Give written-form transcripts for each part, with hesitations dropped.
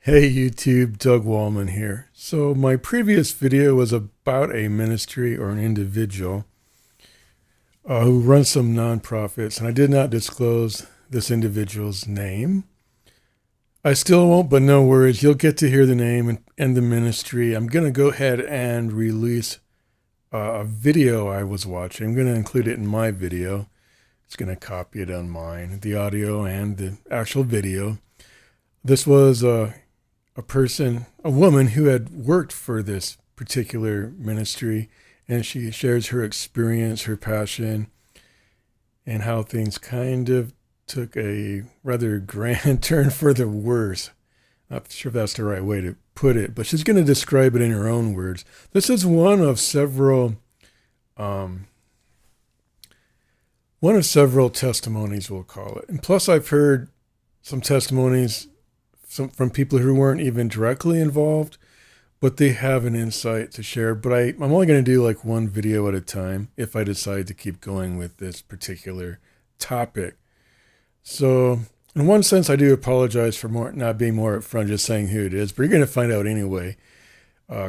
Hey YouTube, Doug Wallman here. So my previous video was about a ministry or an individual who runs some nonprofits, and I did not disclose this individual's name. I still won't, but no worries. You'll get to hear the name and the ministry. I'm going to go ahead and release a video I was watching. I'm going to include it in my video. It's going to copy it on mine, the audio and the actual video. This was a woman who had worked for this particular ministry, and she shares her experience, her passion, and how things kind of took a rather grand turn for the worse. Not sure if that's the right way to put it, but she's going to describe it in her own words. This is um, one of several testimonies, we'll call it. And plus, I've heard some testimonies from people who weren't even directly involved, but they have an insight to share. But I'm only going to do like one video at a time if I decide to keep going with this particular topic. So in one sense, I do apologize for not being more upfront, just saying who it is, but you're going to find out anyway,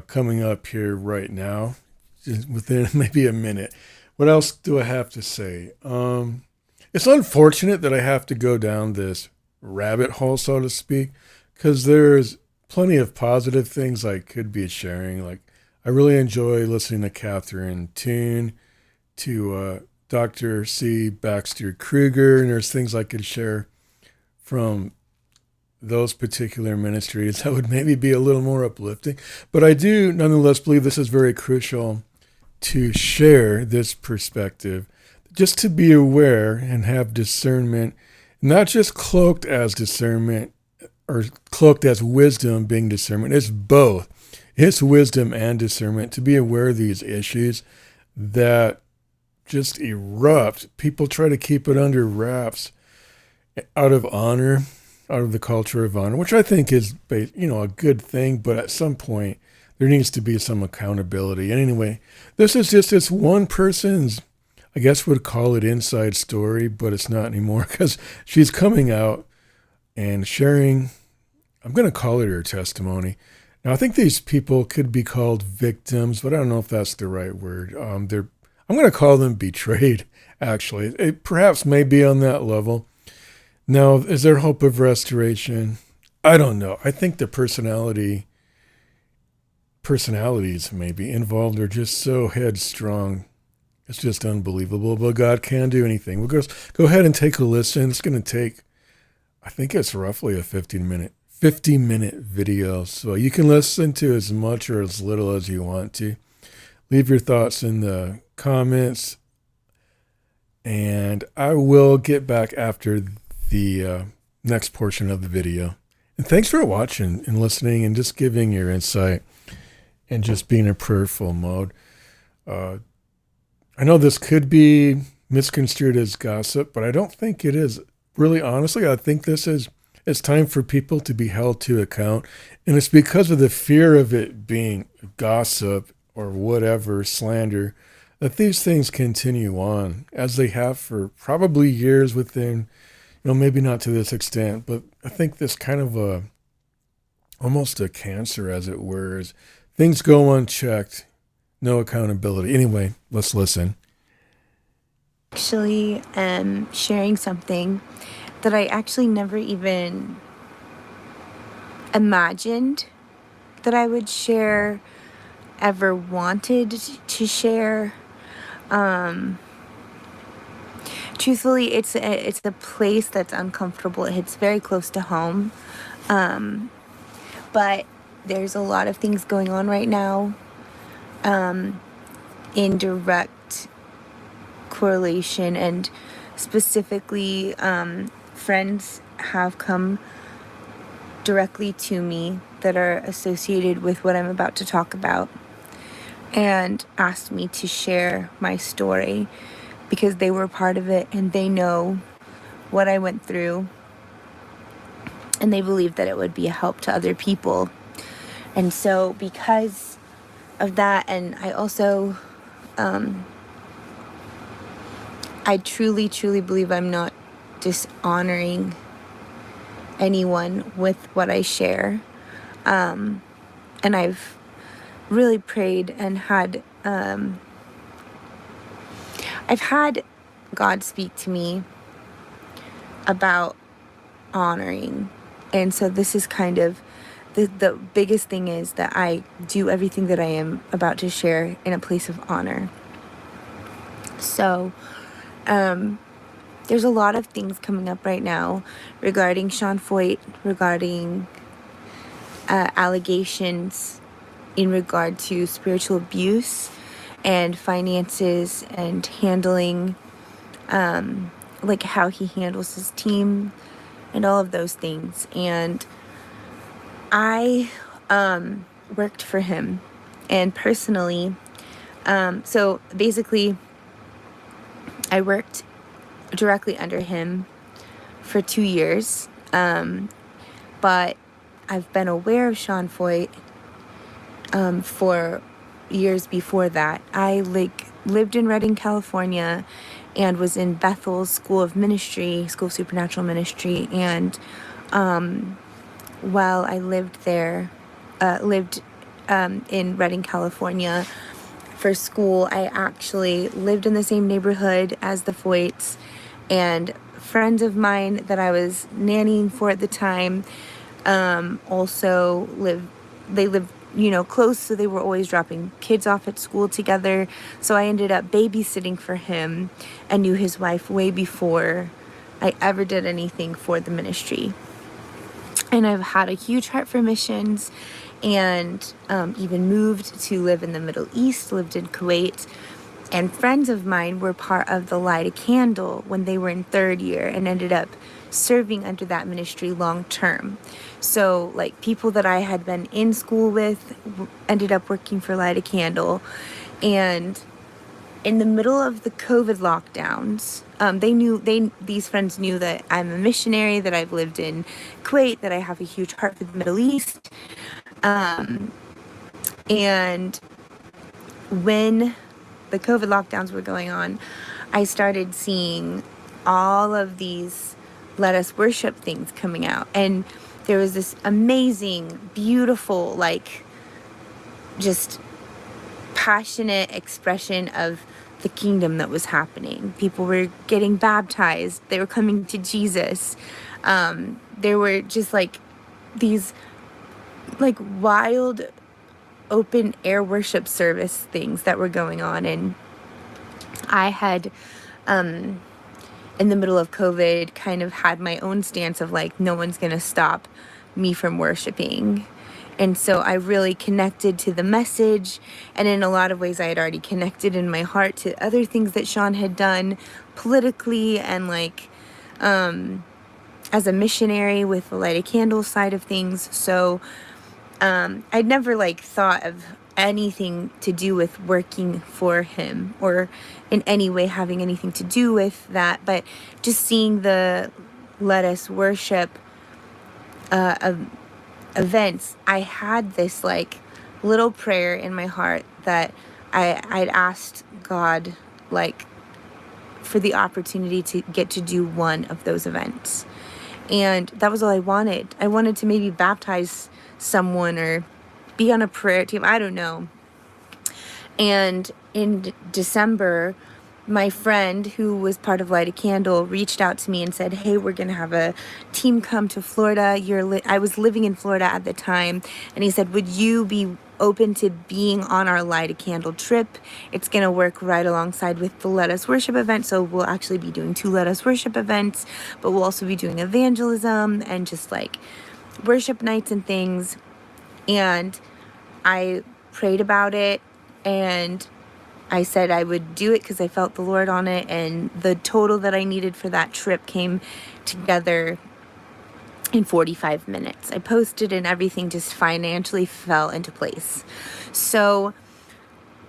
coming up here right now, just within maybe a minute. What else do I have to say? It's unfortunate that I have to go down this rabbit hole, so to speak, because there's plenty of positive things I could be sharing. Like, I really enjoy listening to Catherine Toon, to Dr. C. Baxter Kruger, and there's things I could share from those particular ministries that would maybe be a little more uplifting. But I do nonetheless believe this is very crucial to share this perspective, just to be aware and have discernment, not just cloaked as discernment or cloaked as wisdom being discernment. It's both. It's wisdom and discernment to be aware of these issues that just erupt. People try to keep it under wraps out of honor, out of the culture of honor, which I think is, a good thing. But at some point, there needs to be some accountability. And anyway, this is just this one person's, I guess would call it inside story, but it's not anymore because she's coming out and sharing, I'm going to call it her testimony. Now, I think these people could be called victims, but I don't know if that's the right word. I'm going to call them betrayed, actually. It perhaps may be on that level. Now, is there hope of restoration? I don't know. I think the personalities maybe involved are just so headstrong. It's just unbelievable, but God can do anything. We'll go ahead and take a listen. It's going to take, I think it's roughly a 50-minute video. So you can listen to as much or as little as you want to. Leave your thoughts in the comments, and I will get back after the next portion of the video. And thanks for watching and listening and just giving your insight and just being in prayerful mode. I know this could be misconstrued as gossip, but I don't think it is. Really, honestly, I think it's time for people to be held to account. And it's because of the fear of it being gossip or whatever, slander, that these things continue on as they have for probably years within, maybe not to this extent, but I think this kind of almost a cancer, as it were, is things go unchecked. No accountability. Anyway, let's listen. Actually, sharing something that I actually never even imagined that I would share, ever wanted to share. Truthfully, it's a place that's uncomfortable. It hits very close to home, but there's a lot of things going on right now. In direct correlation, and specifically, friends have come directly to me that are associated with what I'm about to talk about and asked me to share my story because they were part of it and they know what I went through, and they believe that it would be a help to other people. And so because of that, and I also I truly believe I'm not dishonoring anyone with what I share. And I've really prayed and had, I've had God speak to me about honoring. And so this is kind of the biggest thing is that I do everything that I am about to share in a place of honor. So, there's a lot of things coming up right now regarding Sean Foyt, regarding allegations in regard to spiritual abuse and finances and handling, like how he handles his team and all of those things. And I worked for him, and personally, so basically I worked directly under him for 2 years, but I've been aware of Sean Foyt for years before that. I lived in Redding, California, and was in Bethel's School of Ministry, School of Supernatural Ministry. And while I lived there, in Redding, California for school, I actually lived in the same neighborhood as the Foyts, and friends of mine that I was nannying for at the time also lived close, so they were always dropping kids off at school together. So I ended up babysitting for him and knew his wife way before I ever did anything for the ministry. And I've had a huge heart for missions, and even moved to live in the Middle East, lived in Kuwait. And friends of mine were part of the Light a Candle when they were in 3rd year and ended up serving under that ministry long term. So like people that I had been in school with ended up working for Light a Candle. And in the middle of the COVID lockdowns, these friends knew that I'm a missionary, that I've lived in Kuwait, that I have a huge heart for the Middle East. And when the COVID lockdowns were going on, I started seeing all of these Let Us Worship things coming out. And there was this amazing, beautiful, just passionate expression of the kingdom that was happening. People were getting baptized. They were coming to Jesus. There were just these wild open air worship service things that were going on. And I had in the middle of COVID kind of had my own stance of no one's gonna stop me from worshiping. And so I really connected to the message, and in a lot of ways I had already connected in my heart to other things that Sean had done politically and as a missionary with the Light a Candle side of things. So I'd never thought of anything to do with working for him or in any way having anything to do with that, but just seeing the Let Us Worship events, I had this little prayer in my heart that I'd asked God for the opportunity to get to do one of those events. And that was all I wanted. I wanted to maybe baptize someone or be on a prayer team. I don't know. And in December, my friend who was part of Light a Candle reached out to me and said, hey, we're going to have a team come to Florida. I was living in Florida at the time. And he said, would you be open to being on our Light a Candle trip? It's going to work right alongside with the Let Us Worship event. So we'll actually be doing 2 Let Us Worship events, but we'll also be doing evangelism and just worship nights and things. And I prayed about it, and I said I would do it because I felt the Lord on it, and the total that I needed for that trip came together in 45 minutes. I posted and everything just financially fell into place. So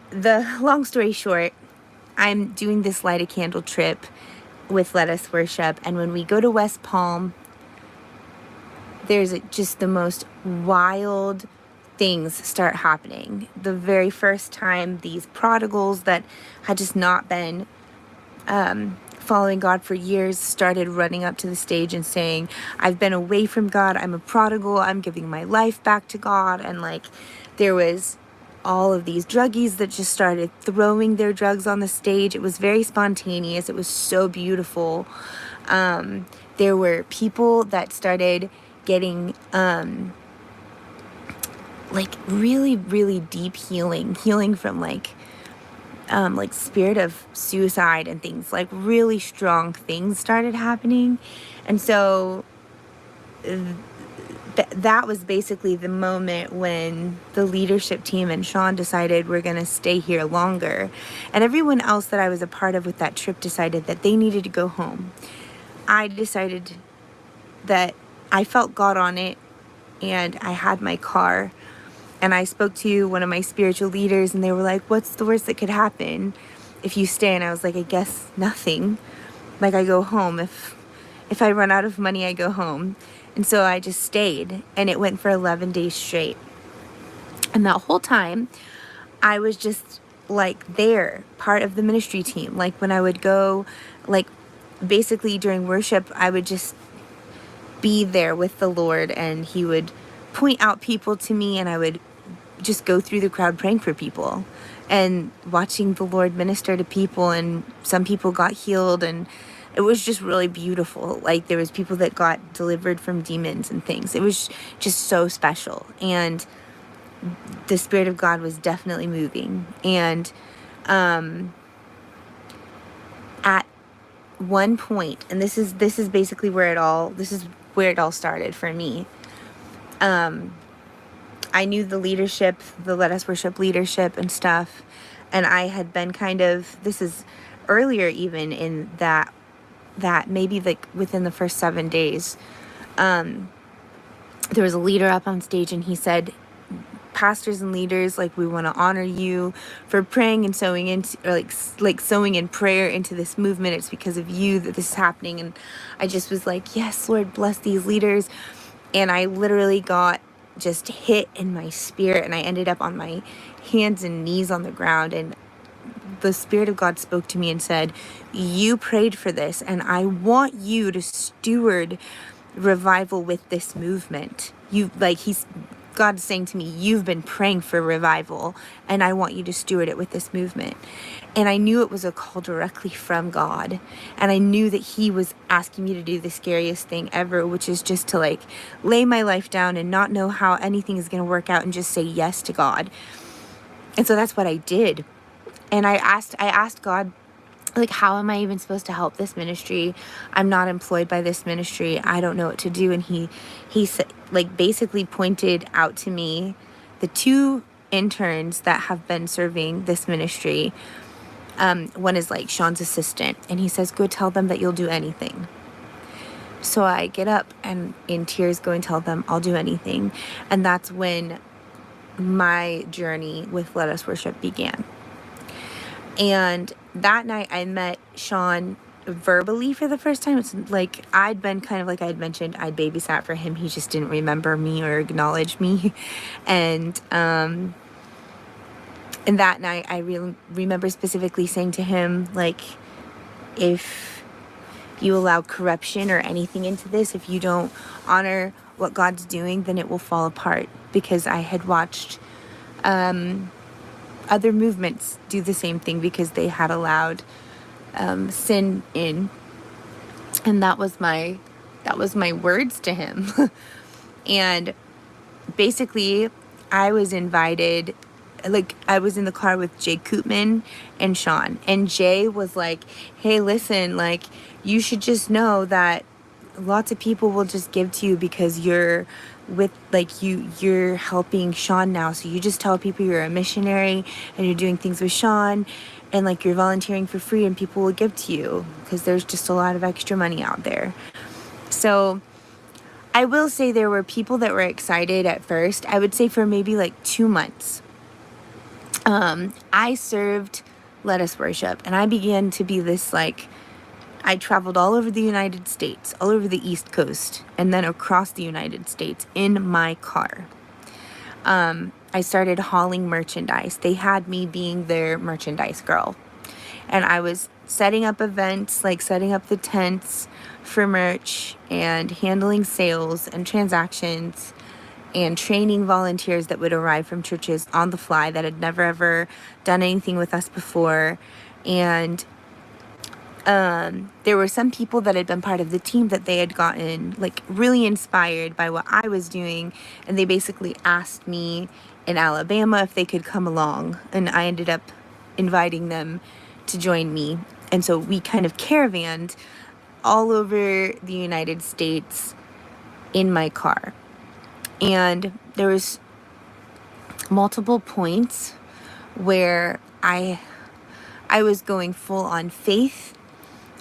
the long story short, I'm doing this Light a Candle trip with Let Us Worship, and when we go to West Palm, there's just the most wild things start happening. The very first time, these prodigals that had just not been following God for years started running up to the stage and saying, I've been away from God, I'm a prodigal, I'm giving my life back to God. And like there was all of these druggies that just started throwing their drugs on the stage. It was very spontaneous. It was so beautiful. There were people that started getting like really, really deep healing from like spirit of suicide and things. Like really strong things started happening. And so that was basically the moment when the leadership team and Sean decided we're going to stay here longer. And everyone else that I was a part of with that trip decided that they needed to go home. I decided that I felt God on it, and I had my car, and I spoke to one of my spiritual leaders, and they were like, what's the worst that could happen if you stay? And I was like, I guess nothing. Like, I go home. If I run out of money, I go home. And so I just stayed, and it went for 11 days straight. And that whole time, I was just like there, part of the ministry team. Like when I would go, like basically during worship, I would just be there with the Lord, and he would point out people to me, and I would just go through the crowd praying for people and watching the Lord minister to people, and some people got healed, and it was just really beautiful. Like there was people that got delivered from demons and things. It was just so special, and the Spirit of God was definitely moving. And at one point, and this is basically where it all started for me. I knew the leadership, the Let Us Worship leadership and stuff, and I had been this is earlier even in that maybe like within the first 7 days, there was a leader up on stage, and he said, pastors and leaders, like, we want to honor you for praying and sowing into, or like sowing in prayer into this movement. It's because of you that this is happening. And I just was like, yes, Lord, bless these leaders. And I literally got just hit in my spirit, and I ended up on my hands and knees on the ground, and the Spirit of God spoke to me and said, you prayed for this, and I want you to steward revival with this movement. God's saying to me, you've been praying for revival, and I want you to steward it with this movement. And I knew it was a call directly from God. And I knew that he was asking me to do the scariest thing ever, which is just to like lay my life down and not know how anything is going to work out and just say yes to God. And so that's what I did. And I asked God, like, how am I even supposed to help this ministry? I'm not employed by this ministry. I don't know what to do. And he like basically pointed out to me the 2 interns that have been serving this ministry. One is like Sean's assistant, and he says, go tell them that you'll do anything. So I get up and in tears go and tell them I'll do anything. And that's when my journey with Let Us Worship began. And that night I met Sean verbally for the first time. It's like I'd been kind of, like I had mentioned, I'd babysat for him. He just didn't remember me or acknowledge me. And that night I really remember specifically saying to him, like, if you allow corruption or anything into this, if you don't honor what God's doing, then it will fall apart. Because I had watched other movements do the same thing because they had allowed sin in. And that was my words to him. And basically I was invited, like I was in the car with Jay Koopman and Sean, and Jay was like, hey, listen, like, you should just know that lots of people will just give to you because you're with, like, you're helping Sean now. So you just tell people you're a missionary and you're doing things with Sean, and like you're volunteering for free, and people will give to you because there's just a lot of extra money out there. So I will say there were people that were excited at first. I would say for maybe like 2 months. I served Let Us Worship, and I began to be this, like, I traveled all over the United States, all over the East Coast, and then across the United States in my car. I started hauling merchandise. They had me being their merchandise girl. and I was setting up events, like setting up the tents for merch and handling sales and transactions and training volunteers that would arrive from churches on the fly that had never ever done anything with us before. And there were some people that had been part of the team that they had gotten like really inspired by what I was doing, and they basically asked me in Alabama if they could come along, and I ended up inviting them to join me. And so we kind of caravanned all over the United States in my car. And there was multiple points where I was going full on faith.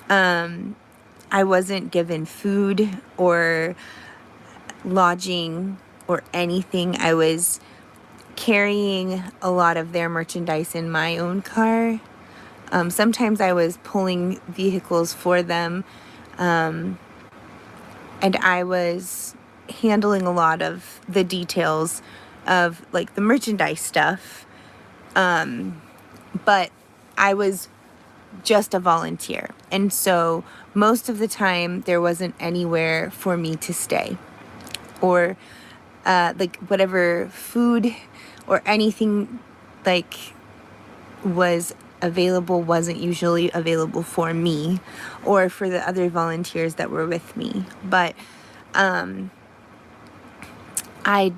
I wasn't given food or lodging or anything. I was carrying a lot of their merchandise in my own car. Sometimes I was pulling vehicles for them, and I was handling a lot of the details of like the merchandise stuff. But I was just a volunteer. And so most of the time there wasn't anywhere for me to stay, or like whatever food or anything like was available wasn't usually available for me or for the other volunteers that were with me. But I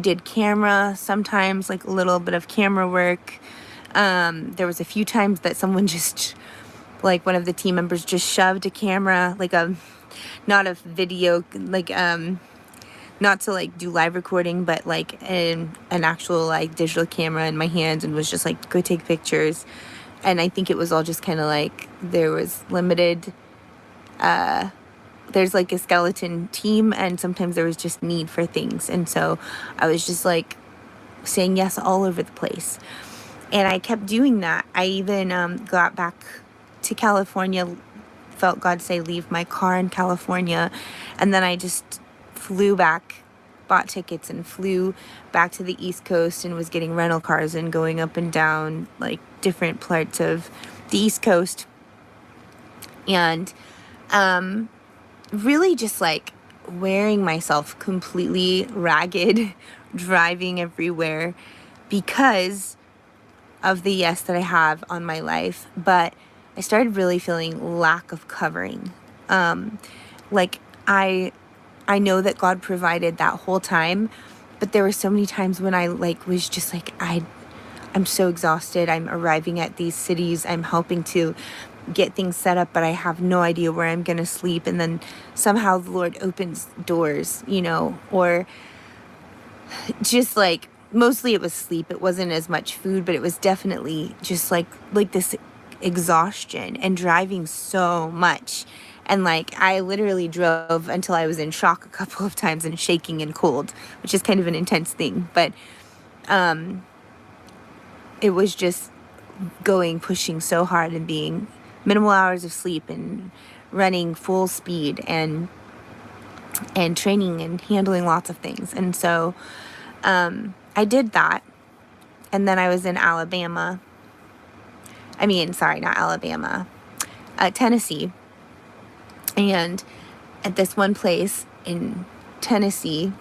did camera sometimes, like a little bit of camera work. There was a few times that someone just, like one of the team members just shoved a camera, like not a video, like not to like do live recording, but like an actual like digital camera in my hands, and was just like, go take pictures. And I think it was all just kind of like there was limited, there's like a skeleton team, and sometimes there was just need for things. And so I was just like saying yes all over the place. And I kept doing that. I even got back to California, felt God say, leave my car in California. And then I just flew back, bought tickets and flew back to the East Coast, and was getting rental cars and going up and down like different parts of the East Coast. And really just like wearing myself completely ragged, driving everywhere because of the yes that I have on my life. But I started really feeling lack of covering. Like I know that God provided that whole time, but there were so many times when I like was just like, I'm so exhausted. I'm arriving at these cities. I'm helping to get things set up, but I have no idea where I'm going to sleep. And then somehow the Lord opens doors, you know, or just like, mostly it was sleep. It wasn't as much food, but it was definitely just like this exhaustion and driving so much. And like, I literally drove until I was in shock a couple of times and shaking and cold, which is kind of an intense thing. But, it was just pushing so hard and being minimal hours of sleep and running full speed and training and handling lots of things. And so, I did that. And then I was in Alabama. Tennessee. And at this one place in Tennessee,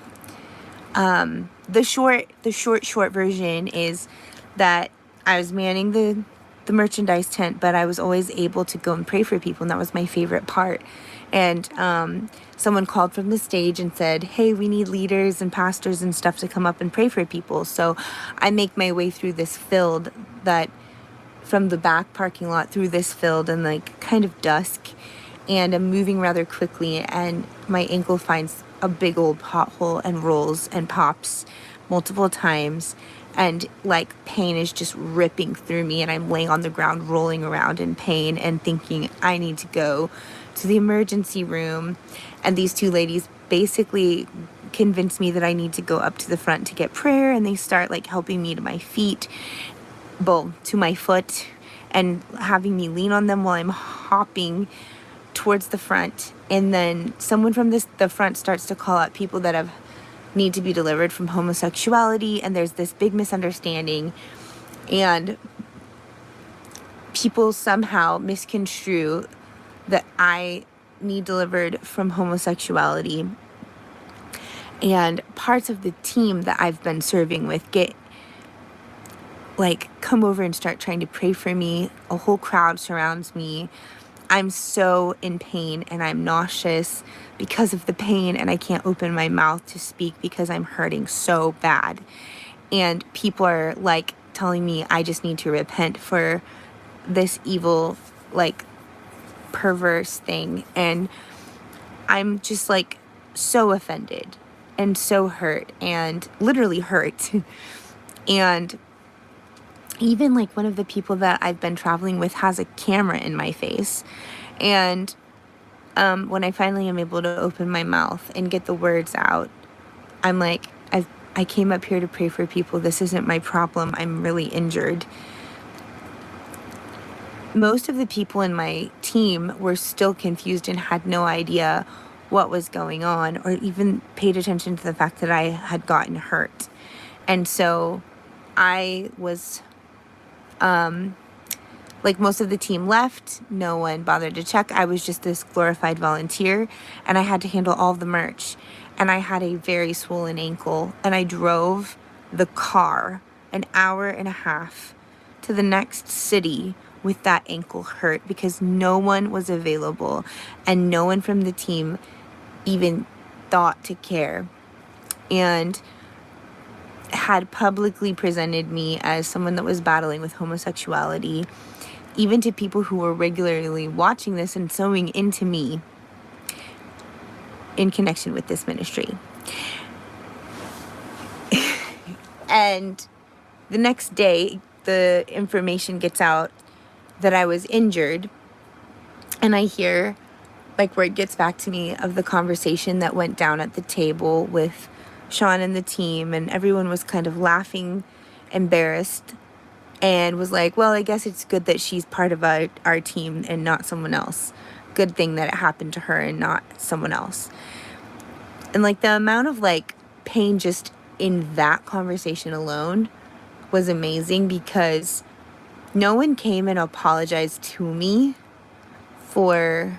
the short version is that I was manning the merchandise tent, but I was always able to go and pray for people, and that was my favorite part. And someone called from the stage and said, hey, we need leaders and pastors and stuff to come up and pray for people. So I make my way through this field, that from the back parking lot through this field, and like kind of dusk, and I'm moving rather quickly, and my ankle finds a big old pothole and rolls and pops multiple times, and like pain is just ripping through me, and I'm laying on the ground rolling around in pain and thinking I need to go to the emergency room. And these two ladies basically convince me that I need to go up to the front to get prayer, and they start like helping me to my feet, to my foot, and having me lean on them while I'm hopping towards the front. And then someone from the front starts to call out people that need to be delivered from homosexuality, and there's this big misunderstanding, and people somehow misconstrue that I need delivered from homosexuality, and parts of the team that I've been serving with get like come over and start trying to pray for me. A whole crowd surrounds me. I'm so in pain and I'm nauseous because of the pain, and I can't open my mouth to speak because I'm hurting so bad. And people are like telling me I just need to repent for this evil, like, perverse thing. And I'm just like so offended and so hurt, and literally hurt. And even like one of the people that I've been traveling with has a camera in my face. And when I finally am able to open my mouth and get the words out, I'm like, I came up here to pray for people. This isn't my problem. I'm really injured. Most of the people in my team were still confused and had no idea what was going on, or even paid attention to the fact that I had gotten hurt. And so I was, like, most of the team left. No one bothered to check. I was just this glorified volunteer, and I had to handle all the merch. And I had a very swollen ankle, and I drove the car an hour and a half to the next city with that ankle hurt because no one was available, and no one from the team even thought to care, and had publicly presented me as someone that was battling with homosexuality, even to people who were regularly watching this and sewing into me in connection with this ministry. And the next day, the information gets out that I was injured, and I hear, like, where it gets back to me of the conversation that went down at the table with Sean and the team, and everyone was kind of laughing, embarrassed, and was like, well, I guess it's good that she's part of our team and not someone else. Good thing that it happened to her and not someone else. And like the amount of like pain just in that conversation alone was amazing, because no one came and apologized to me for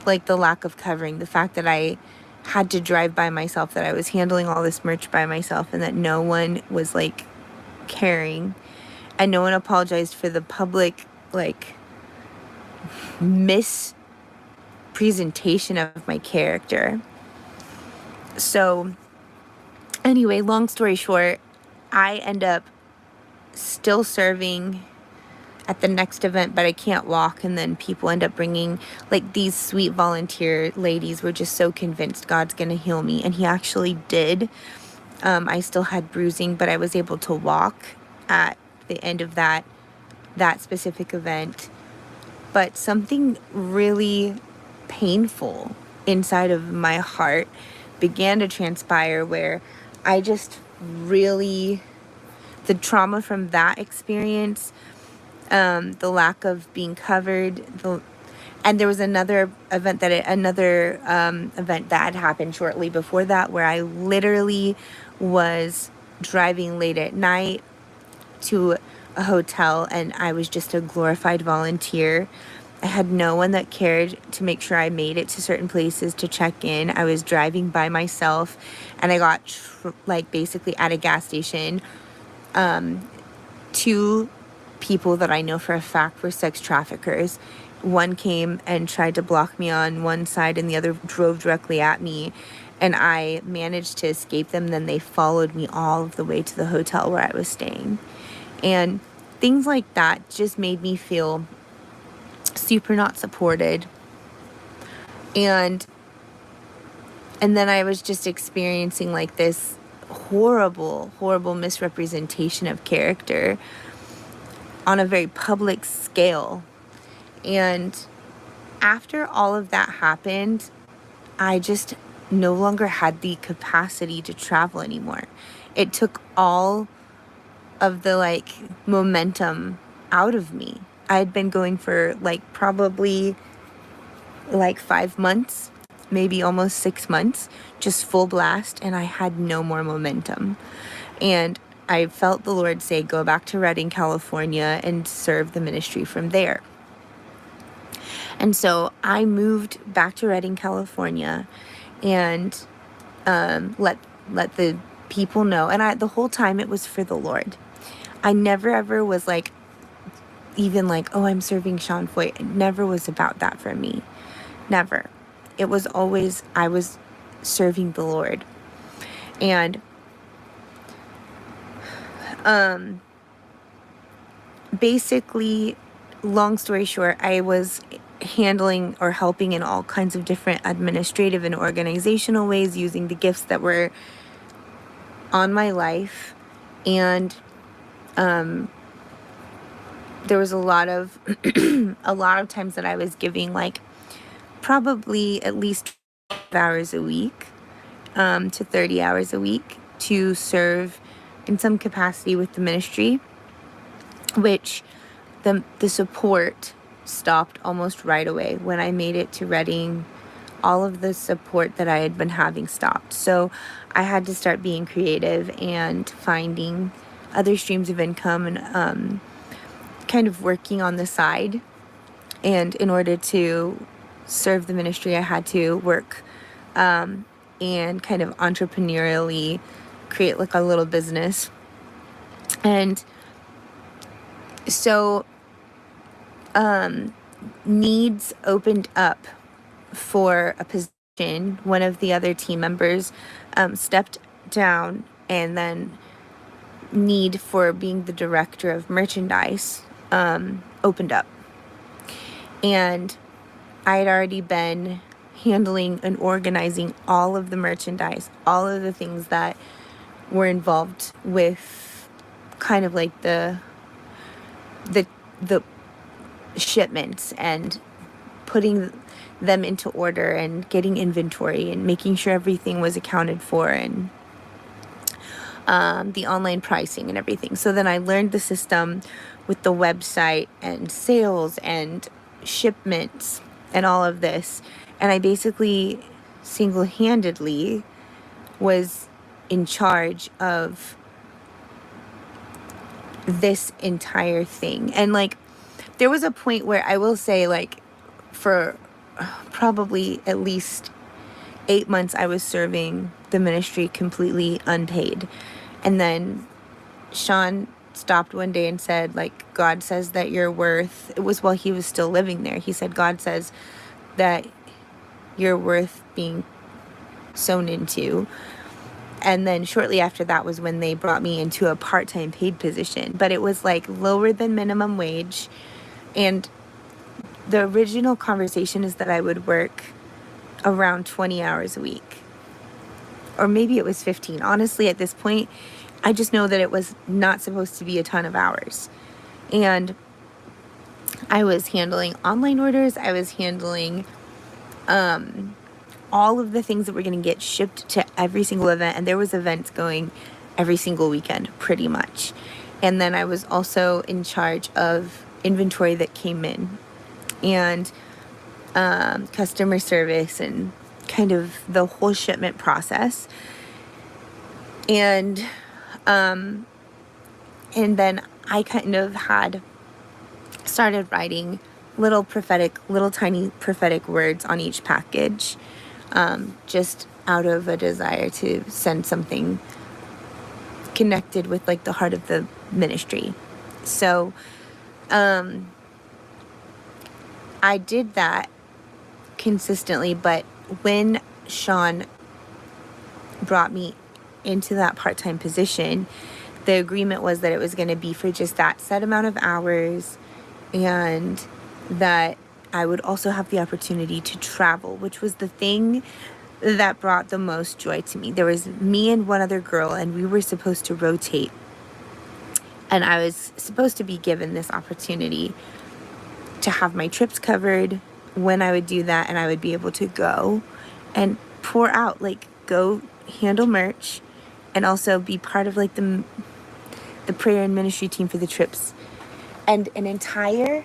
like the lack of covering, the fact that I had to drive by myself, that I was handling all this merch by myself, and that no one was like caring, and no one apologized for the public like mispresentation of my character. So anyway, long story short, I end up still serving at the next event, but I can't walk. And then people end up bringing, like, these sweet volunteer ladies were just so convinced God's gonna heal me, and he actually did. I still had bruising, but I was able to walk at the end of that specific event. But something really painful inside of my heart began to transpire, where I just really, the trauma from that experience, the lack of being covered, and there was another event that had happened shortly before that, where I literally was driving late at night to a hotel, and I was just a glorified volunteer. I had no one that cared to make sure I made it to certain places to check in. I was driving by myself, and I got basically at a gas station. Two people that I know for a fact were sex traffickers. One came and tried to block me on one side, and the other drove directly at me, and I managed to escape them. Then they followed me all of the way to the hotel where I was staying. And things like that just made me feel super not supported. And then I was just experiencing like this horrible misrepresentation of character on a very public scale. And after all of that happened, I just no longer had the capacity to travel anymore. It took all of the like momentum out of me. I had been going for like probably like 5 months, maybe almost 6 months, just full blast, and I had no more momentum. And I felt the Lord say, go back to Redding, California, and serve the ministry from there. And so I moved back to Redding, California, and let the people know. And the whole time it was for the Lord. I never ever was like, even like, oh, I'm serving Sean Foyt. It never was about that for me. Never. It was always, I was serving the Lord. And basically, long story short, I was handling or helping in all kinds of different administrative and organizational ways, using the gifts that were on my life. And there was a lot of times that I was giving like probably at least 12 hours a week to 30 hours a week to serve in some capacity with the ministry, which the support stopped almost right away. When I made it to Reading, all of the support that I had been having stopped. So I had to start being creative and finding other streams of income and kind of working on the side. And in order to serve the ministry, I had to work and kind of entrepreneurially create like a little business. And so needs opened up for a position. One of the other team members stepped down, and then need for being the director of merchandise opened up. And I had already been handling and organizing all of the merchandise, all of the things that were involved with kind of like the shipments and putting them into order and getting inventory and making sure everything was accounted for, and the online pricing and everything. So then I learned the system with the website and sales and shipments and all of this. And I basically single-handedly was in charge of this entire thing. And like, there was a point where I will say, like, for probably at least 8 months, I was serving the ministry completely unpaid. And then Sean stopped one day and said, like, God says that you're worth, it was while he was still living there. He said, God says that you're worth being sown into. And then shortly after that was when they brought me into a part-time paid position. But it was like lower than minimum wage. And the original conversation is that I would work around 20 hours a week. Or maybe it was 15. Honestly, at this point, I just know that it was not supposed to be a ton of hours. And I was handling online orders. I was handling all of the things that were going to get shipped to every single event. And there was events going every single weekend, pretty much. And then I was also in charge of inventory that came in, and customer service, and kind of the whole shipment process. And then I kind of had started writing little tiny prophetic words on each package, just out of a desire to send something connected with like the heart of the ministry. So I did that consistently, but when Sean brought me into that part-time position, the agreement was that it was going to be for just that set amount of hours, and that I would also have the opportunity to travel, which was the thing that brought the most joy to me. There was me and one other girl, and we were supposed to rotate. And I was supposed to be given this opportunity to have my trips covered when I would do that, and I would be able to go and pour out, like, go handle merch, and also be part of like the prayer and ministry team for the trips. And an entire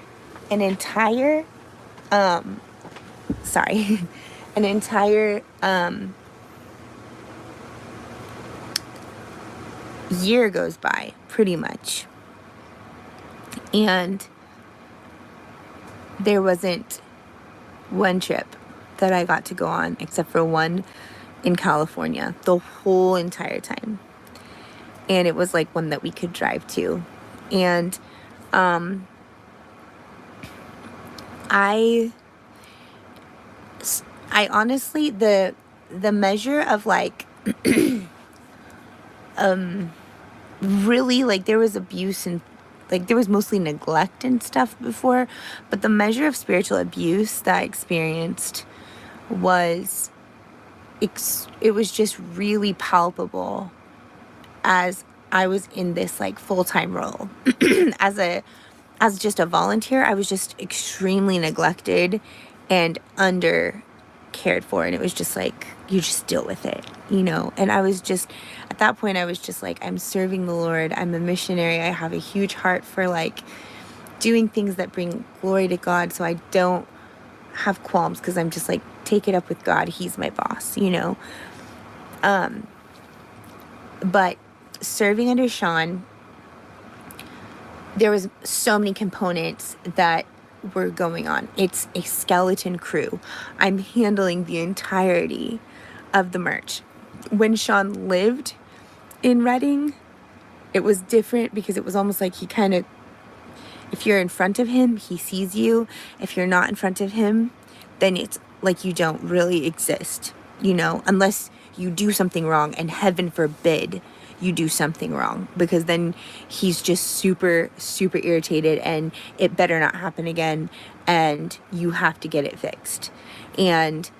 year goes by, pretty much. And there wasn't one trip that I got to go on except for one in California the whole entire time. And it was like one that we could drive to. And I honestly, the measure of like really, like, there was abuse and like there was mostly neglect and stuff before, but the measure of spiritual abuse that I experienced was it was just really palpable as I was in this like full-time role. As just a volunteer, I was just extremely neglected and under cared for, and it was just like, you just deal with it, you know. And I was just, at that point, I was just like, I'm serving the Lord, I'm a missionary, I have a huge heart for like doing things that bring glory to God, so I don't have qualms, because I'm just like, take it up with God, he's my boss, you know. But serving under Sean, there was so many components that were going on. It's a skeleton crew. I'm handling the entirety of the merch. When Sean lived in Reading, it was different, because it was almost like he kind of, if you're in front of him, he sees you. If you're not in front of him, then it's like you don't really exist, you know, unless you do something wrong, and heaven forbid you do something wrong, because then he's just super, super irritated, and it better not happen again, and you have to get it fixed. And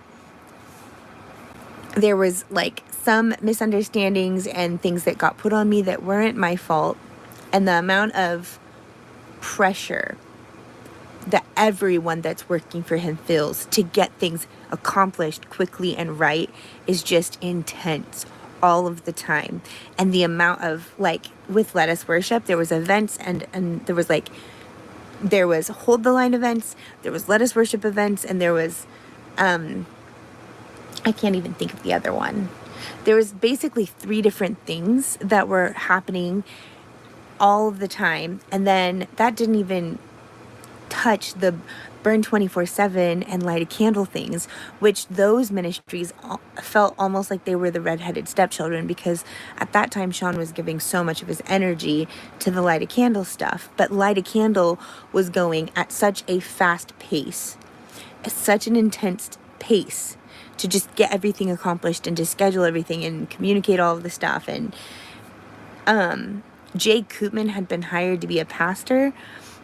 there was like some misunderstandings and things that got put on me that weren't my fault, and the amount of pressure that everyone that's working for him feels to get things accomplished quickly and right is just intense all of the time. And the amount of, like, with Let Us Worship, there was events, and there was like, there was Hold the Line events, there was Let Us Worship events, and there was I can't even think of the other one. There was basically 3 different things that were happening all of the time. And then that didn't even touch the Burn 24/7 and Light a Candle things, which those ministries felt almost like they were the redheaded stepchildren, because at that time Sean was giving so much of his energy to the Light a Candle stuff. But Light a Candle was going at such a fast pace, such an intense pace, to just get everything accomplished and to schedule everything and communicate all of the stuff. And Jay Koopman had been hired to be a pastor,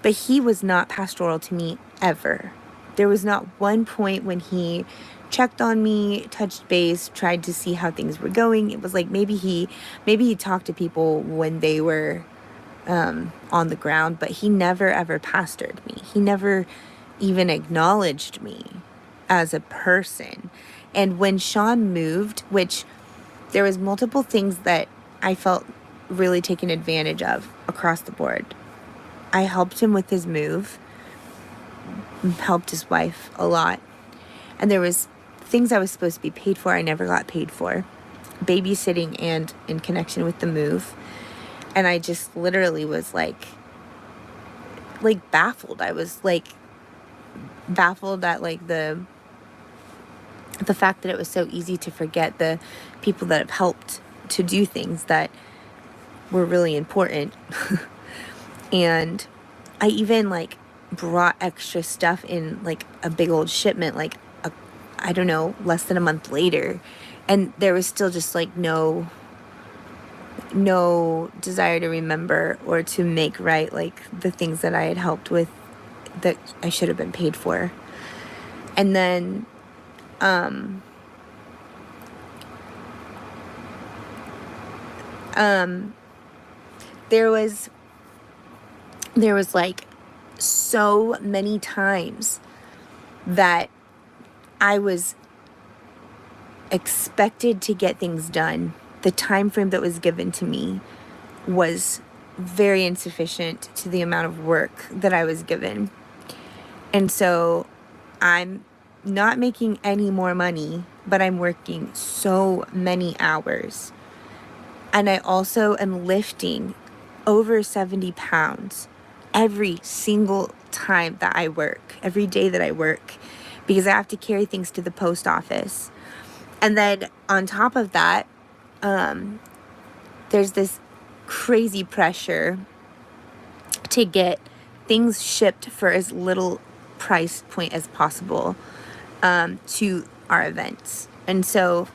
but he was not pastoral to me ever. There was not one point when he checked on me, touched base, tried to see how things were going. It was like maybe he talked to people when they were on the ground, but he never ever pastored me. He never even acknowledged me as a person. And when Sean moved, which there was multiple things that I felt really taken advantage of across the board. I helped him with his move, helped his wife a lot. And there was things I was supposed to be paid for I never got paid for. Babysitting and in connection with the move. And I just literally was like baffled. I was like baffled at like the fact that it was so easy to forget the people that have helped to do things that were really important. And I even like brought extra stuff in like a big old shipment, like I don't know, less than a month later, and there was still just like no desire to remember or to make right like the things that I had helped with that I should have been paid for. And then there was like so many times that I was expected to get things done. The time frame that was given to me was very insufficient to the amount of work that I was given. And so I'm not making any more money, but I'm working so many hours. And I also am lifting over 70 pounds every single time that I work, every day that I work, because I have to carry things to the post office. And then on top of that, there's this crazy pressure to get things shipped for as little price point as possible to our events. And so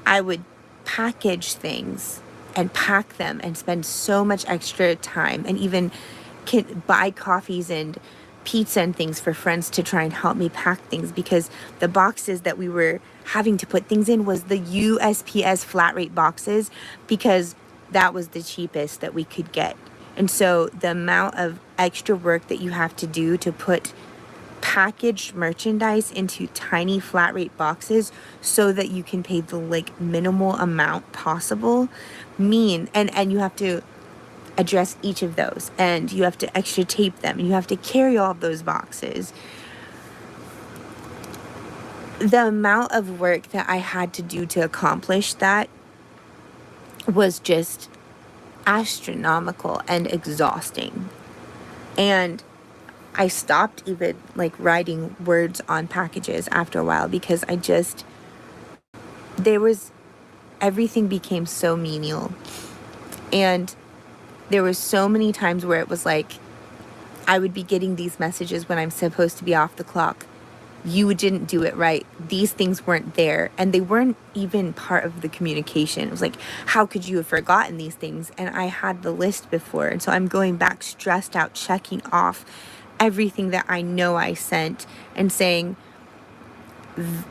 I would package things and pack them and spend so much extra time, and even can buy coffees and pizza and things for friends to try and help me pack things, because the boxes that we were having to put things in was the USPS flat rate boxes, because that was the cheapest that we could get. And so the amount of extra work that you have to do to put packaged merchandise into tiny flat rate boxes so that you can pay the like minimal amount possible and you have to address each of those, and you have to extra tape them, and you have to carry all of those boxes. The amount of work that I had to do to accomplish that was just astronomical and exhausting. And I stopped even like writing words on packages after a while, because everything became so menial. And there were so many times where it was like, I would be getting these messages when I'm supposed to be off the clock. You didn't do it right. These things weren't there. And they weren't even part of the communication. It was like, how could you have forgotten these things? And I had the list before. And so I'm going back stressed out, checking off everything that I know I sent and saying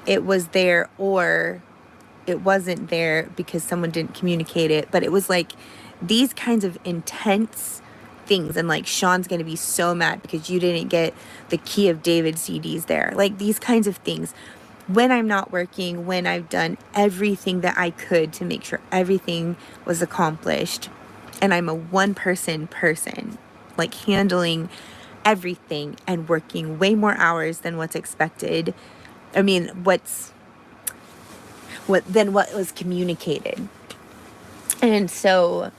it was there or it wasn't there because someone didn't communicate it. But it was like these kinds of intense things, and like, Sean's gonna be so mad because you didn't get the Key of David CDs there. Like, these kinds of things. When I'm not working, when I've done everything that I could to make sure everything was accomplished, and I'm a one-person person, like handling everything and working way more hours than what's expected. I mean, what was communicated. And so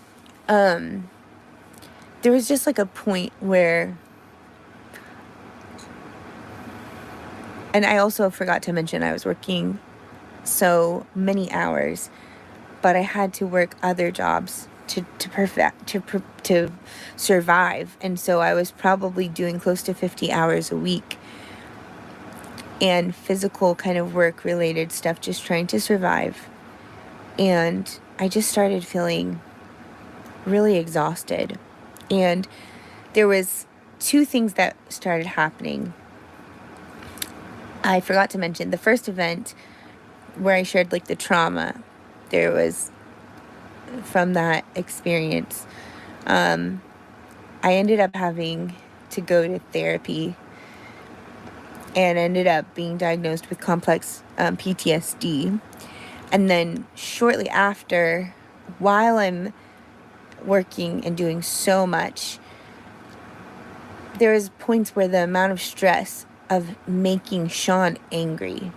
there was just like a point where, and I also forgot to mention I was working so many hours, but I had to work other jobs to survive. And so I was probably doing close to 50 hours a week, and physical kind of work related stuff, just trying to survive. And I just started feeling really exhausted. And there was two things that started happening. I forgot to mention the first event where I shared like the trauma. There was, from that experience, I ended up having to go to therapy and ended up being diagnosed with complex PTSD. And then shortly after, while I'm working and doing so much, there was points where the amount of stress of making Sean angry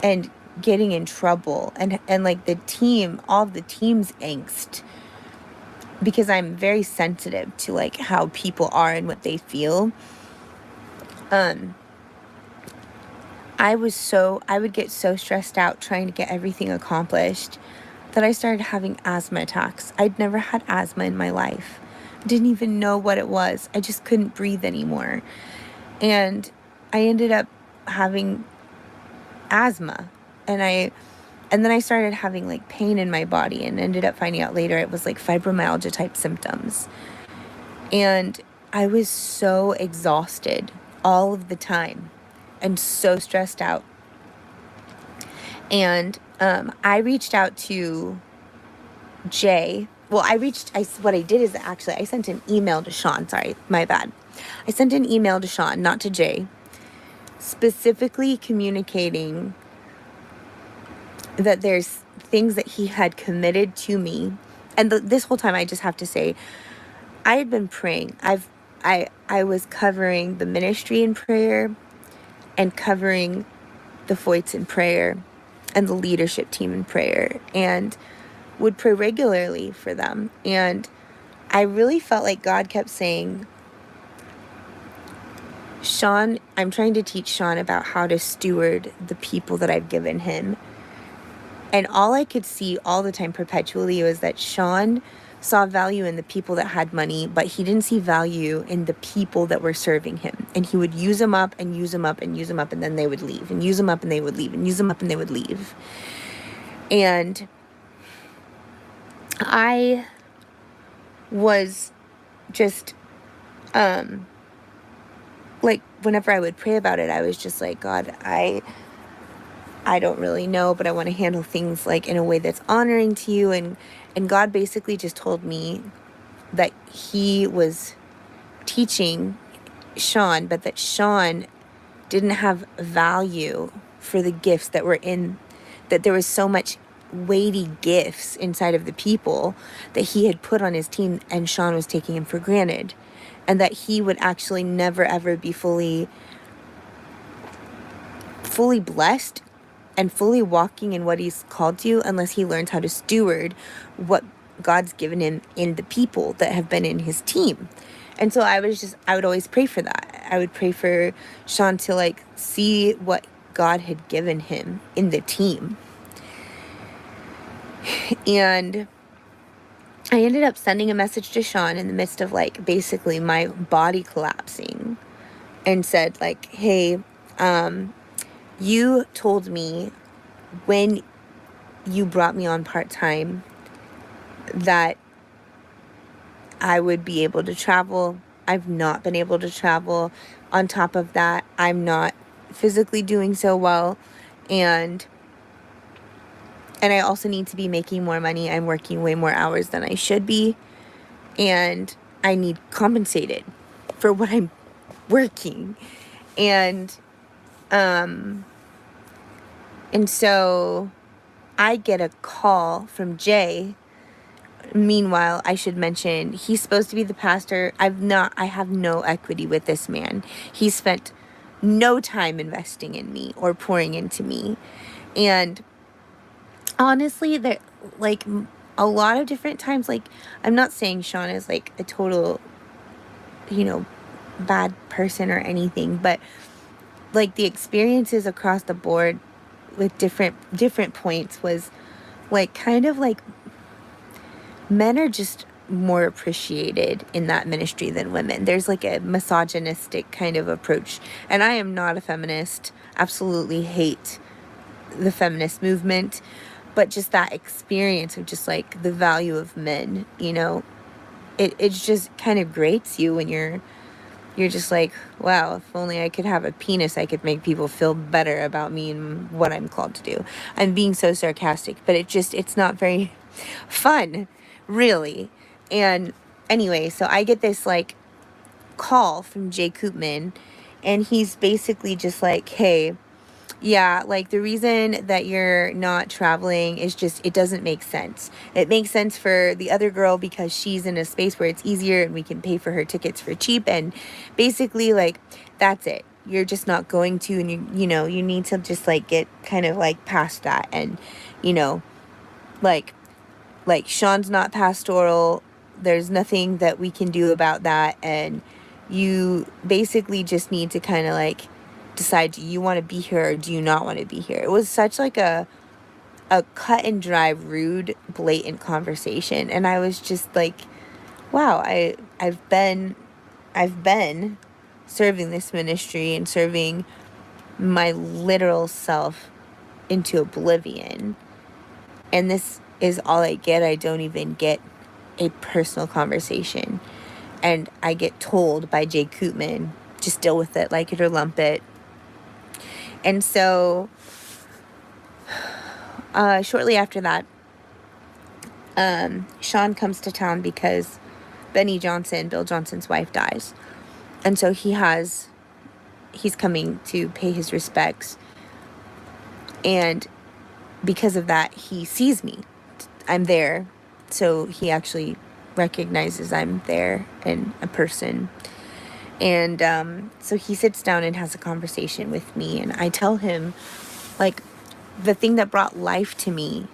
and getting in trouble and like the team, all of the team's angst, because I'm very sensitive to like how people are and what they feel. I would get so stressed out trying to get everything accomplished that I started having asthma attacks. I'd never had asthma in my life. Didn't even know what it was. I just couldn't breathe anymore. And I ended up having asthma. And then I started having like pain in my body, and ended up finding out later it was like fibromyalgia type symptoms. And I was so exhausted all of the time and so stressed out. And I reached out to Jay. Well, what I did is actually I sent an email to Sean. Sorry, my bad. I sent an email to Sean, not to Jay, specifically communicating that there's things that he had committed to me. And this whole time, I just have to say, I had been praying. I was covering the ministry in prayer and covering the Foyts in prayer. and the leadership team in prayer, and would pray regularly for them. And I really felt like God kept saying, Sean, I'm trying to teach Sean about how to steward the people that I've given him. And all I could see all the time perpetually was that Sean saw value in the people that had money, but he didn't see value in the people that were serving him. And he would use them up and use them up and use them up, and then they would leave, and use them up and they would leave, and use them up and they would leave. And I was just, like, whenever I would pray about it, I was just like, God, I don't really know, but I want to handle things like in a way that's honoring to you. And God basically just told me that he was teaching Sean, but that Sean didn't have value for the gifts that were in, that there was so much weighty gifts inside of the people that he had put on his team, and Sean was taking him for granted, and that he would actually never ever be fully blessed and fully walking in what he's called to unless he learns how to steward what God's given him in the people that have been in his team. And so I would always pray for that. I would pray for Sean to like see what God had given him in the team. And I ended up sending a message to Sean in the midst of like basically my body collapsing, and said like, hey, you told me when you brought me on part-time that I would be able to travel. I've not been able to travel. On top of that, I'm not physically doing so well. And I also need to be making more money. I'm working way more hours than I should be. And I need compensated for what I'm working. And so I get a call from Jay. Meanwhile, I should mention, he's supposed to be the pastor. I have no equity with this man. He spent no time investing in me or pouring into me. And honestly, there, like, a lot of different times, like, I'm not saying Sean is like a total, bad person or anything, but like the experiences across the board with different points was like kind of like men are just more appreciated in that ministry than women. There's like a misogynistic kind of approach, and I am not a feminist, absolutely hate the feminist movement, but just that experience of just like the value of men, it just kind of grates you when you're just like, wow, if only I could have a penis, I could make people feel better about me and what I'm called to do. I'm being so sarcastic, but it's not very fun, really. And anyway, so I get this like call from Jay Koopman, and he's basically just like, hey, yeah, like the reason that you're not traveling is just, it doesn't make sense. It makes sense for the other girl because she's in a space where it's easier and we can pay for her tickets for cheap. And basically like, that's it. You're just not going to, and you need to just like get kind of like past that. And, like Sean's not pastoral. There's nothing that we can do about that. And you basically just need to kind of like decide, do you want to be here or do you not want to be here? It was such like a cut and dry, rude, blatant conversation. And I was just like, wow, I've been serving this ministry and serving my literal self into oblivion. And this is all I get. I don't even get a personal conversation. And I get told by Jay Koopman, just deal with it, like it or lump it. And so, shortly after that, Sean comes to town because Bill Johnson's wife, dies. And so he's coming to pay his respects. And because of that, he sees me. I'm there. So he actually recognizes I'm there and a person. And so he sits down and has a conversation with me, and I tell him, like, the thing that brought life to me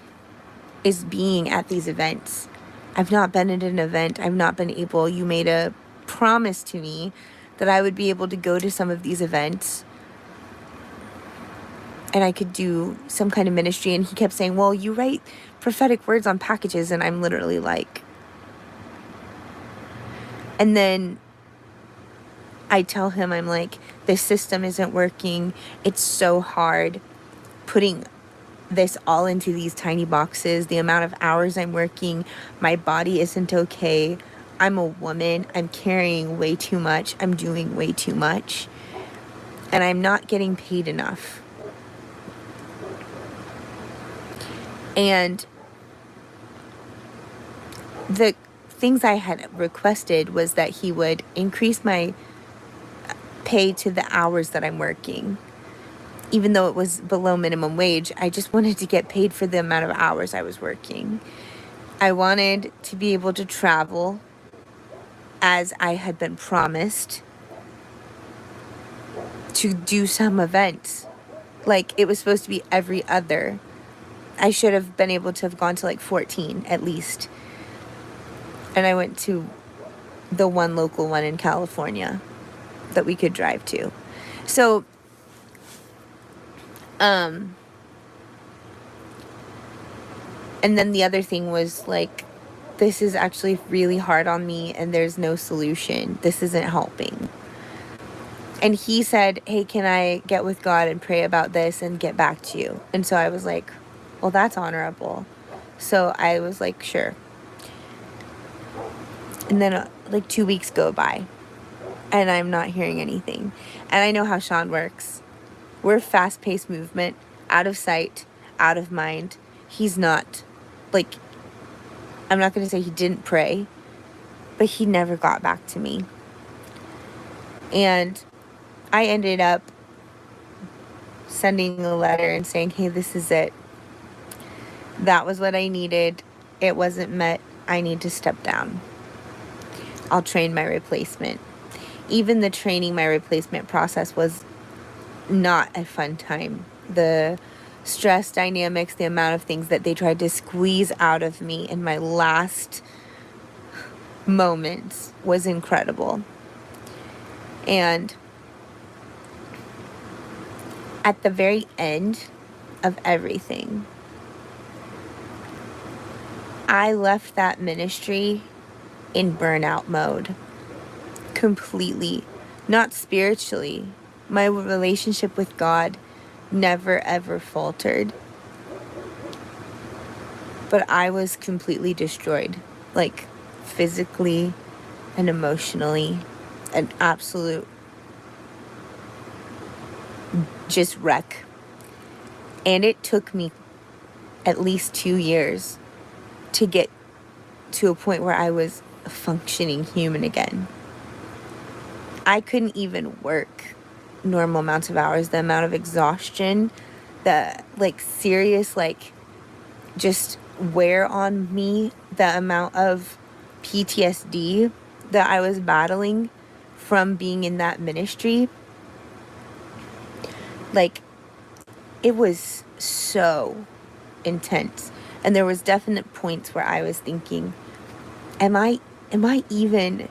is being at these events. I've not been at an event. I've not been able, you made a promise to me that I would be able to go to some of these events and I could do some kind of ministry. And he kept saying, well, you write prophetic words on packages. And I'm literally like, and then I tell him, I'm like, this system isn't working. It's so hard putting this all into these tiny boxes. The amount of hours I'm working, my body isn't okay. I'm a woman. I'm carrying way too much. I'm doing way too much. And I'm not getting paid enough. And the things I had requested was that he would increase my pay to the hours that I'm working. Even though it was below minimum wage, I just wanted to get paid for the amount of hours I was working. I wanted to be able to travel as I had been promised to do some events. Like, it was supposed to be every other. I should have been able to have gone to like 14 at least. And I went to the one local one in California that we could drive to. So, and then the other thing was like, this is actually really hard on me and there's no solution. This isn't helping. And he said, hey, can I get with God and pray about this and get back to you? And so I was like, well, that's honorable. So I was like, sure. And then like 2 weeks go by and I'm not hearing anything. And I know how Sean works. We're fast-paced movement, out of sight, out of mind. He's not, like, I'm not going to say he didn't pray, but he never got back to me. And I ended up sending a letter and saying, hey, this is it. That was what I needed. It wasn't met. I need to step down. I'll train my replacement. Even the training my replacement process was not a fun time. The stress dynamics, the amount of things that they tried to squeeze out of me in my last moments was incredible. And at the very end of everything, I left that ministry in burnout mode. Completely. Not spiritually. My relationship with God never ever faltered. But I was completely destroyed. Like, physically and emotionally. An absolute just wreck. And it took me at least 2 years to get to a point where I was a functioning human again. I couldn't even work normal amounts of hours. The amount of exhaustion, the like serious like just wear on me, the amount of PTSD that I was battling from being in that ministry, like, it was so intense. And there was definite points where I was thinking, am I even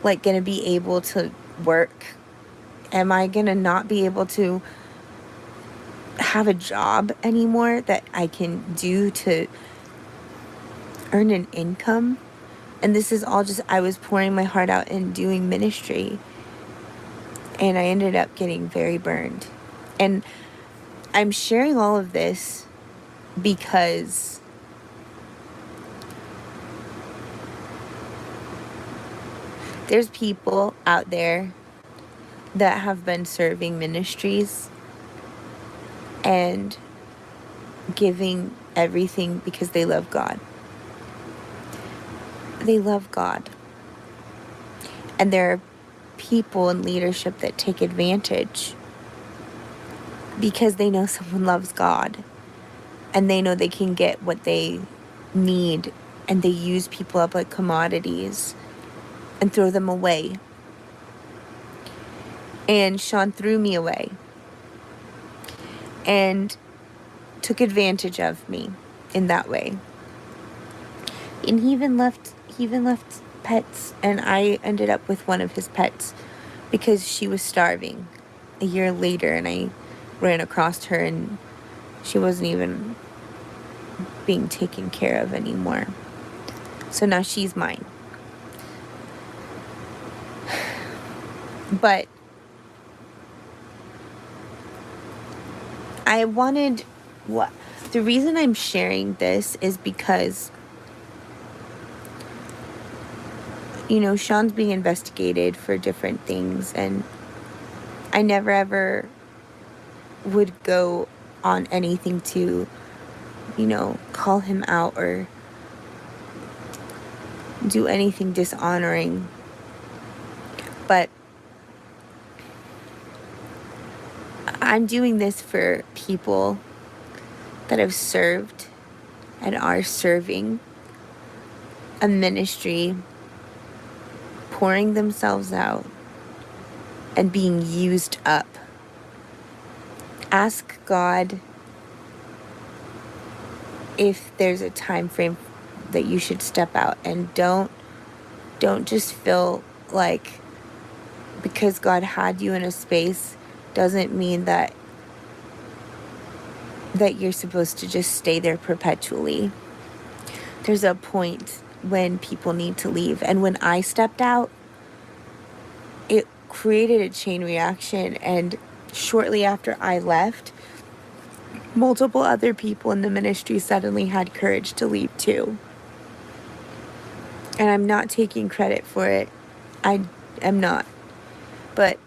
like gonna be able to work? Am I gonna not be able to have a job anymore that I can do to earn an income? And this is all just, I was pouring my heart out and doing ministry. And I ended up getting very burned. And I'm sharing all of this because there's people out there that have been serving ministries and giving everything because they love God. They love God. And there are people in leadership that take advantage because they know someone loves God and they know they can get what they need, and they use people up like commodities and throw them away. And Sean threw me away. And took advantage of me in that way. And he even left pets, and I ended up with one of his pets because she was starving a year later, and I ran across her and she wasn't even being taken care of anymore. So now she's mine. But the reason I'm sharing this is because, Sean's being investigated for different things, and I never ever would go on anything to, call him out or do anything dishonoring. But I'm doing this for people that have served and are serving a ministry, pouring themselves out and being used up. Ask God if there's a time frame that you should step out, and don't just feel like because God had you in a space doesn't mean that you're supposed to just stay there perpetually. There's a point when people need to leave, and when I stepped out, it created a chain reaction, and shortly after I left, multiple other people in the ministry suddenly had courage to leave too. And I'm not taking credit for it. I am not. But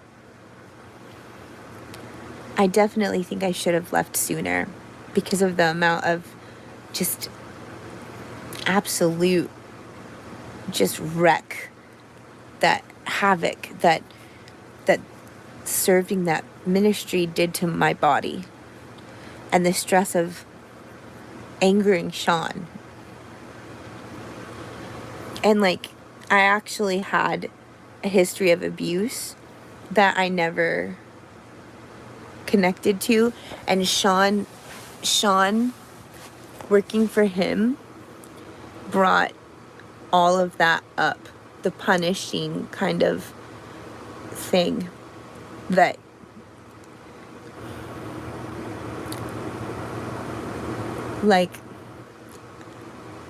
I definitely think I should have left sooner because of the amount of just absolute just wreck, that havoc that serving that ministry did to my body, and the stress of angering Sean. And I actually had a history of abuse that I never connected to, and Sean working for him brought all of that up, the punishing kind of thing that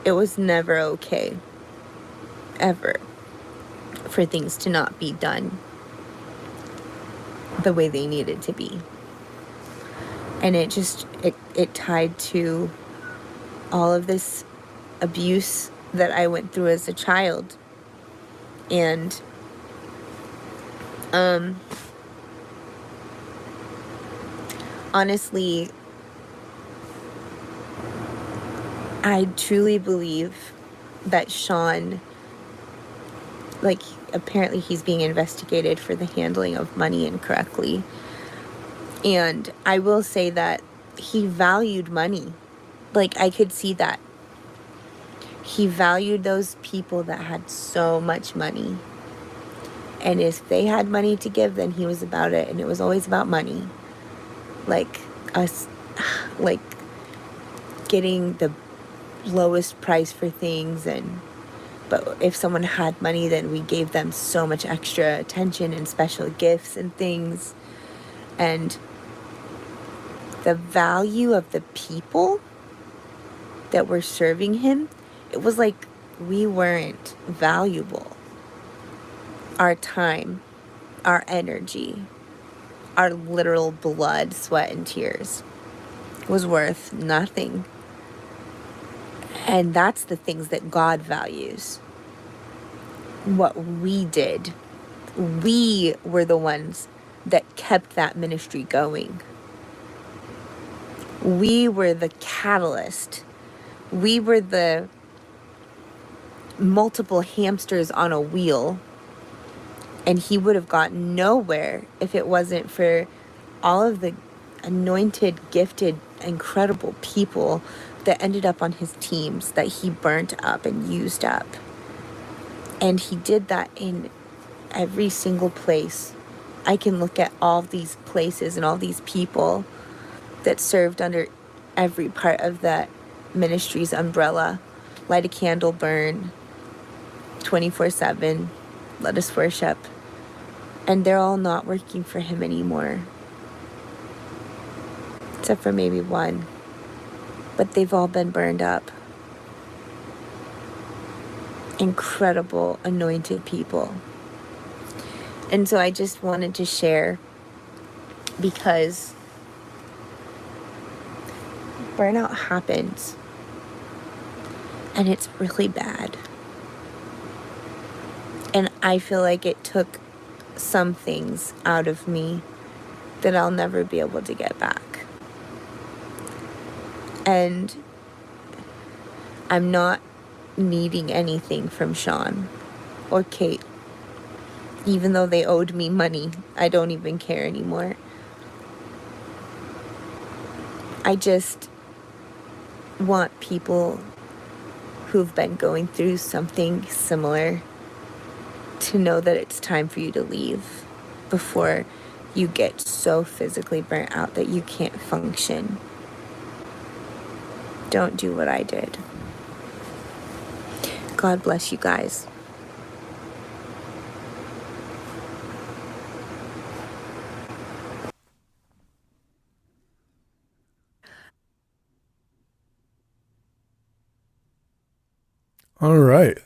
it was never okay ever for things to not be done the way they needed to be. And it tied to all of this abuse that I went through as a child. And honestly, I truly believe that Sean, apparently he's being investigated for the handling of money incorrectly. And I will say that he valued money. I could see that. He valued those people that had so much money. And if they had money to give, then he was about it. And it was always about money. Getting the lowest price for things. But if someone had money, then we gave them so much extra attention and special gifts and things. And the value of the people that were serving him, it was like we weren't valuable. Our time, our energy, our literal blood, sweat, and tears was worth nothing. And that's the things that God values. What we did. We were the ones that kept that ministry going. We were the catalyst. We were the multiple hamsters on a wheel. And he would have gotten nowhere if it wasn't for all of the anointed, gifted, incredible people that ended up on his teams that he burnt up and used up. And he did that in every single place. I can look at all these places and all these people that served under every part of that ministry's umbrella. Light a candle, burn 24/7. Let us worship. And they're all not working for him anymore. Except for maybe one. But they've all been burned up. Incredible, anointed people. And so I just wanted to share, because burnout happens. And it's really bad. And I feel like it took some things out of me that I'll never be able to get back. And I'm not needing anything from Sean or Kate. Even though they owed me money, I don't even care anymore. I just want people who've been going through something similar to know that it's time for you to leave before you get so physically burnt out that you can't function. Don't do what I did. God bless you guys. All right.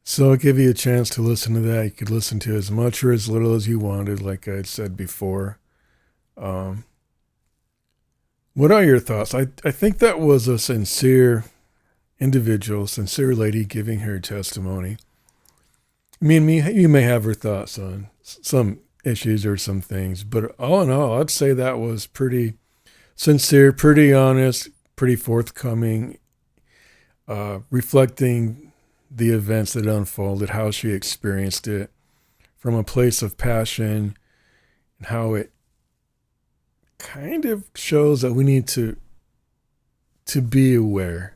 So I'll give you a chance to listen to that. You could listen to as much or as little as you wanted, like I had said before. What are your thoughts? I think that was a sincere individual, sincere lady giving her testimony. Me and me, you may have her thoughts on some issues or some things, but all in all, I'd say that was pretty sincere, pretty honest, pretty forthcoming, reflecting the events that unfolded, how she experienced it from a place of passion, and how it kind of shows that we need to be aware,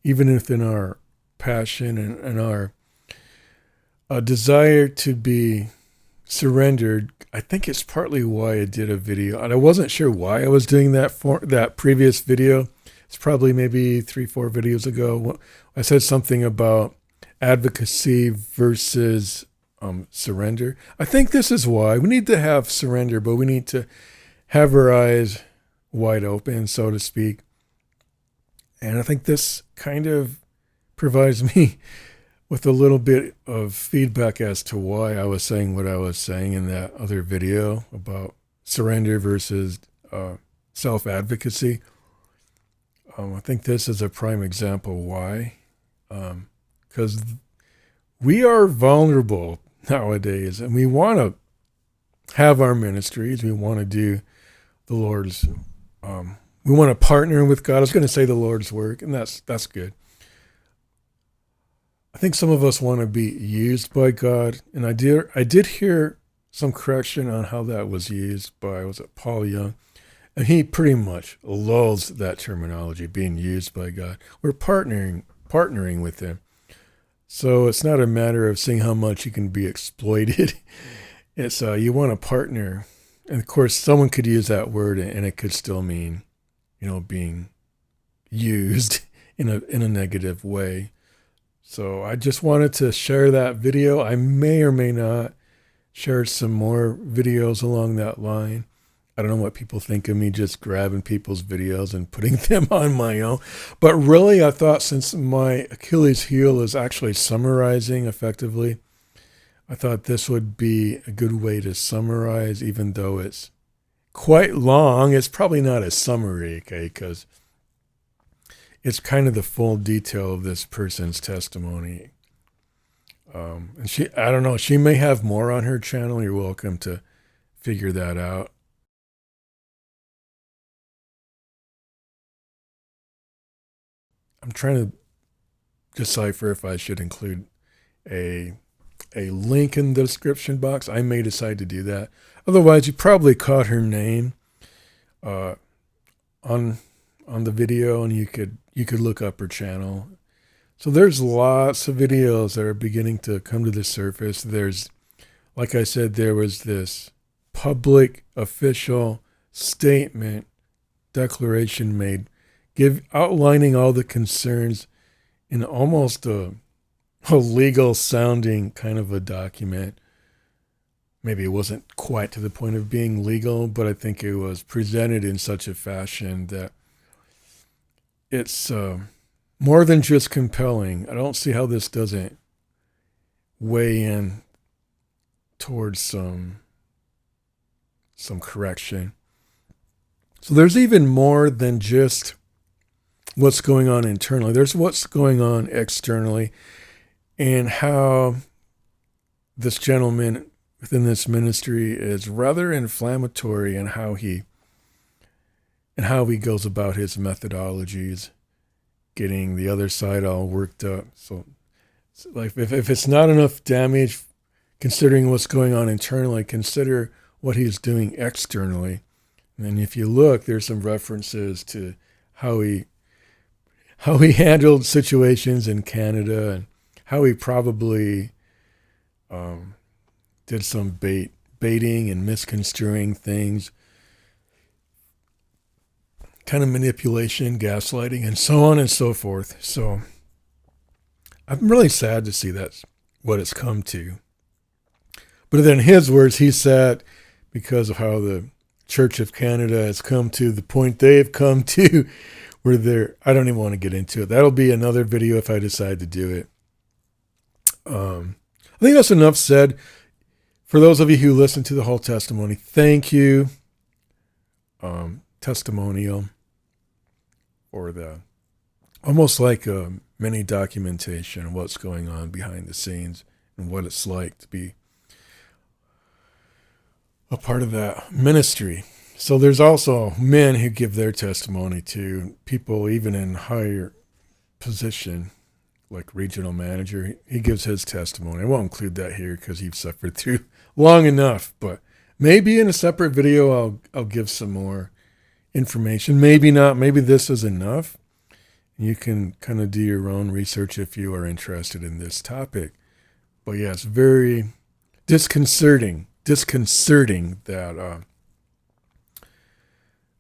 even within our passion and our desire to be surrendered. I think it's partly why I did a video, and I wasn't sure why I was doing that for that previous video. It's probably maybe 3-4 videos ago. I said something about advocacy versus surrender. I think this is why we need to have surrender, but we need to have our eyes wide open, so to speak. And I think this kind of provides me with a little bit of feedback as to why I was saying what I was saying in that other video about surrender versus self-advocacy. I think this is a prime example why. Because we are vulnerable nowadays, and we want to have our ministries. We want to do the Lord's. We want to partner with God. I was going to say the Lord's work, and that's good. I think some of us want to be used by God, and I did hear some correction on how that was used by, was it Paul Young? And he pretty much loathes that terminology, being used by God. We're partnering with him. So it's not a matter of seeing how much you can be exploited. It's you want to partner. And of course, someone could use that word and it could still mean, being used in a negative way. So I just wanted to share that video. I may or may not share some more videos along that line. I don't know what people think of me just grabbing people's videos and putting them on my own. But really, I thought, since my Achilles heel is actually summarizing effectively, I thought this would be a good way to summarize, even though it's quite long. It's probably not a summary, okay, because it's kind of the full detail of this person's testimony. And I don't know, she may have more on her channel. You're welcome to figure that out. I'm trying to decipher if I should include a link in the description box. I may decide to do that. Otherwise, you probably caught her name on the video, and you could look up her channel. So there's lots of videos that are beginning to come to the surface. There's, like I said, there was this public official statement declaration made, outlining all the concerns in almost a legal sounding kind of a document. Maybe it wasn't quite to the point of being legal, but I think it was presented in such a fashion that it's more than just compelling. I don't see how this doesn't weigh in towards some correction. So there's even more than just what's going on internally. There's what's going on externally, and how this gentleman within this ministry is rather inflammatory in how he goes about his methodologies, getting the other side all worked up. So like if it's not enough damage considering what's going on internally, consider what he's doing externally. And if you look, there's some references to how he handled situations in Canada, and how he probably did some baiting and misconstruing things, kind of manipulation, gaslighting, and so on and so forth. So I'm really sad to see that's what it's come to. But then in his words, he said, because of how the Church of Canada has come to the point they've come to, where they're, I don't even want to get into it. That'll be another video if I decide to do it. I think that's enough said. For those of you who listened to the whole testimony, thank you. Testimonial, or the almost like a mini documentation of what's going on behind the scenes and what it's like to be a part of that ministry. So there's also men who give their testimony to people even in higher position, like regional manager. He gives his testimony. I won't include that here because he's suffered through long enough, but maybe in a separate video I'll give some more information. Maybe not. Maybe this is enough. You can kind of do your own research if you are interested in this topic. But yeah, it's very disconcerting that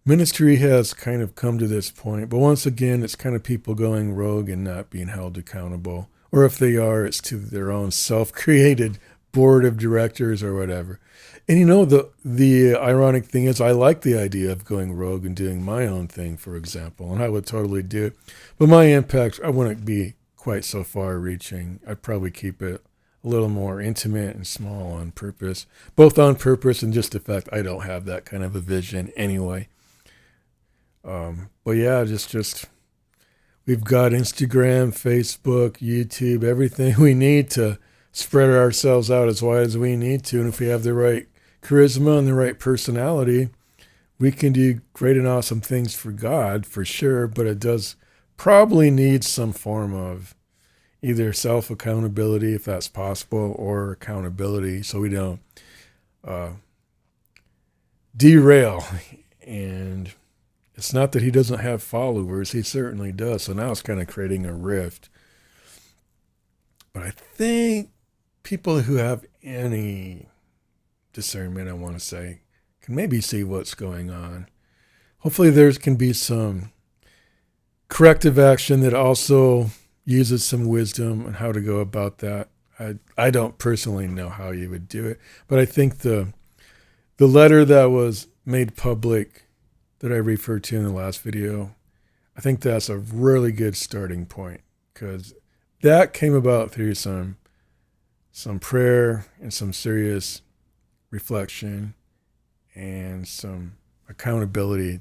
ministry has kind of come to this point. But once again, it's kind of people going rogue and not being held accountable. Or if they are, it's to their own self-created board of directors or whatever. And you know, the ironic thing is, I like the idea of going rogue and doing my own thing, for example, and I would totally do it. But my impact, I wouldn't be quite so far-reaching. I'd probably keep it a little more intimate and small on purpose, both on purpose and just the fact I don't have that kind of a vision anyway. But yeah, just we've got Instagram, Facebook, YouTube, everything we need to spread ourselves out as wide as we need to. And if we have the right charisma and the right personality, we can do great and awesome things for God, for sure. But it does probably need some form of either self-accountability, if that's possible, or accountability so we don't derail. And it's not that he doesn't have followers. He certainly does. So now it's kind of creating a rift. But I think people who have any discernment, I want to say, can maybe see what's going on. Hopefully there can be some corrective action that also uses some wisdom on how to go about that. I don't personally know how you would do it, but I think the letter that was made public that I referred to in the last video, I think that's a really good starting point, because that came about through some prayer and some serious reflection and some accountability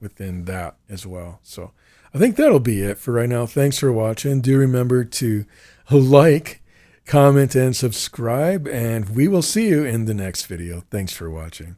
within that as well. So I think that'll be it for right now. Thanks for watching. Do remember to like, comment, and subscribe, and we will see you in the next video. Thanks for watching.